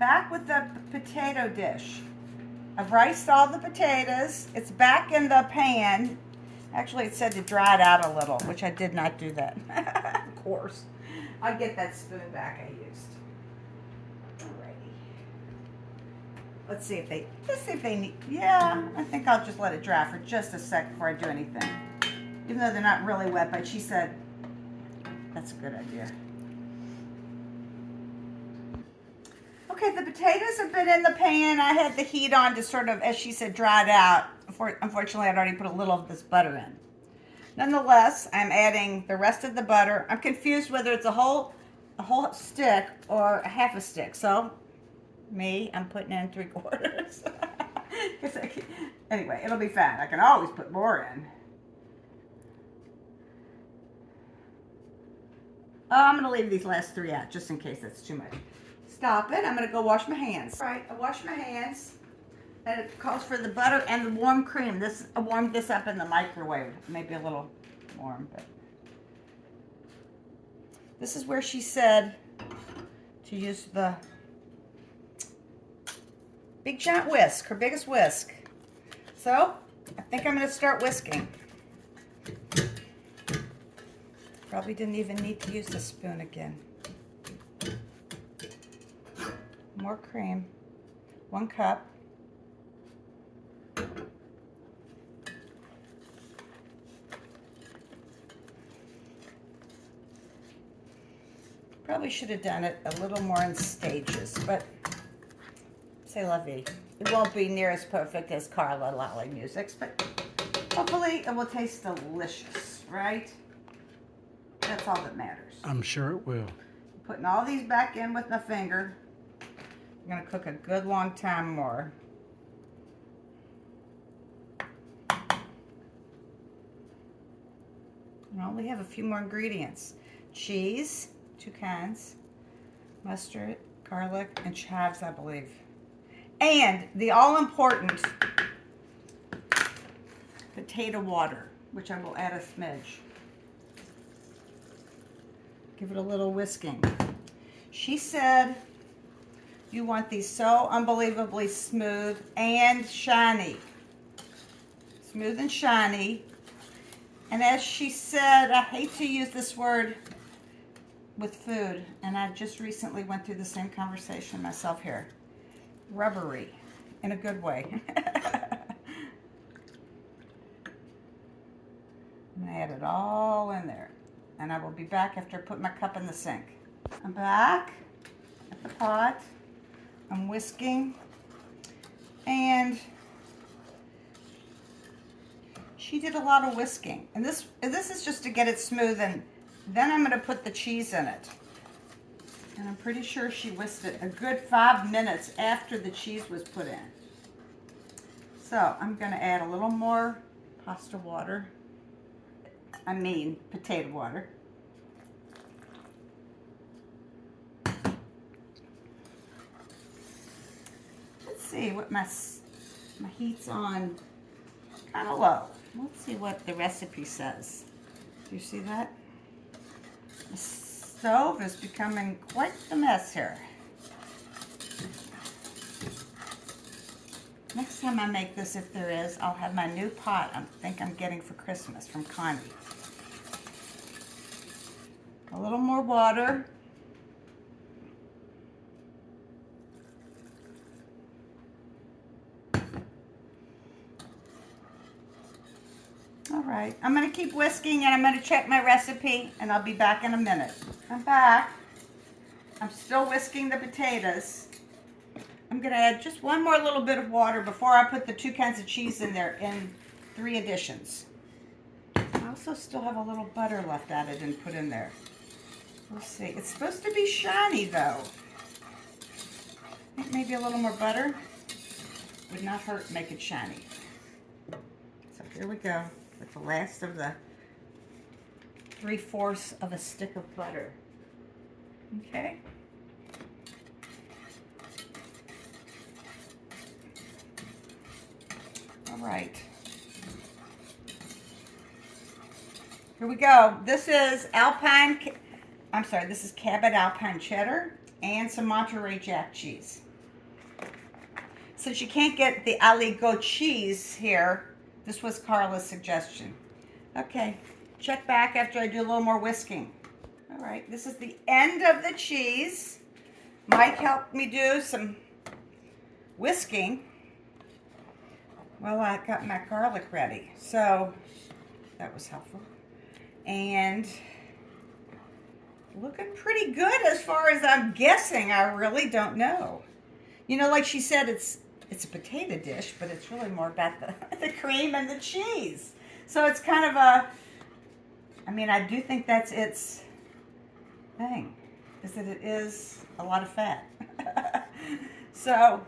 back with the potato dish. I've riced all the potatoes. It's back in the pan. Actually, it said to dry it out a little, which I did not do that. Of course. I'll get that spoon back I used. Alrighty. Let's see if they need, yeah, I think I'll just let it dry for just a sec before I do anything. Even though they're not really wet, but she said that's a good idea. Okay, the potatoes have been in the pan. I had the heat on to sort of, as she said, dry it out. Unfortunately, I'd already put a little of this butter in. Nonetheless, I'm adding the rest of the butter. I'm confused whether it's a whole stick or a half a stick. So, I'm putting in 3/4. Anyway, it'll be fine. I can always put more in. Oh, I'm going to leave these last 3 out just in case that's too much. Stop it. I'm going to go wash my hands. All right, I wash my hands. And it calls for the butter and the warm cream. I warmed this up in the microwave. Maybe a little warm, but. This is where she said to use the big giant whisk, her biggest whisk. So, I think I'm going to start whisking. Probably didn't even need to use the spoon again. More cream. 1 cup. Probably should have done it a little more in stages, but c'est la vie. It won't be near as perfect as Carla Lolly Music's, but hopefully it will taste delicious, right? That's all that matters. I'm sure it will. Putting all these back in with my finger. I'm going to cook a good long time more. I only have a few more ingredients. Cheese, 2 kinds, mustard, garlic, and chives, I believe. And the all-important potato water, which I will add a smidge. Give it a little whisking. She said you want these so unbelievably smooth and shiny. Smooth and shiny. And as she said, I hate to use this word with food, and I just recently went through the same conversation myself here. Rubbery, in a good way. I'm gonna add it all in there, and I will be back after I put my cup in the sink. I'm back at the pot. I'm whisking, and she did a lot of whisking, and this is just to get it smooth, and then I'm going to put the cheese in it. And I'm pretty sure she whisked it a good 5 minutes after the cheese was put in. So I'm going to add a little more pasta water. Potato water. Let's see what my heat's on. Kind of low. Let's see what the recipe says. Do you see that? The stove is becoming quite the mess here. Next time I make this, if there is, I'll have my new pot I think I'm getting for Christmas from Connie. A little more water. All right, I'm going to keep whisking, and I'm going to check my recipe, and I'll be back in a minute. I'm back. I'm still whisking the potatoes. I'm going to add just one more little bit of water before I put the 2 kinds of cheese in there in 3 additions. I also still have a little butter left out I didn't put in there. We'll see. It's supposed to be shiny, though. I think maybe a little more butter would not hurt, make it shiny. So here we go. With the last of the 3/4 of a stick of butter. Okay. All right. Here we go. This is this is Cabot Alpine cheddar and some Monterey Jack cheese. since you can't get the Aligot cheese here, this was Carla's suggestion. Okay, check back after I do a little more whisking. All right, this is the end of the cheese. Mike helped me do some whisking while I got my garlic ready. So that was helpful. And looking pretty good as far as I'm guessing. I really don't know. You know, like she said, it's a potato dish, but it's really more about the cream and the cheese. So it's kind of a, I mean, I do think that's its thing, is that it is a lot of fat. So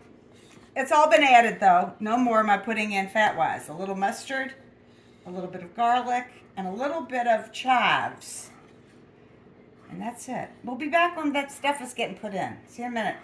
it's all been added though. No more am I putting in fat-wise. A little mustard, a little bit of garlic, and a little bit of chives. And that's it. We'll be back when that stuff is getting put in. See you in a minute.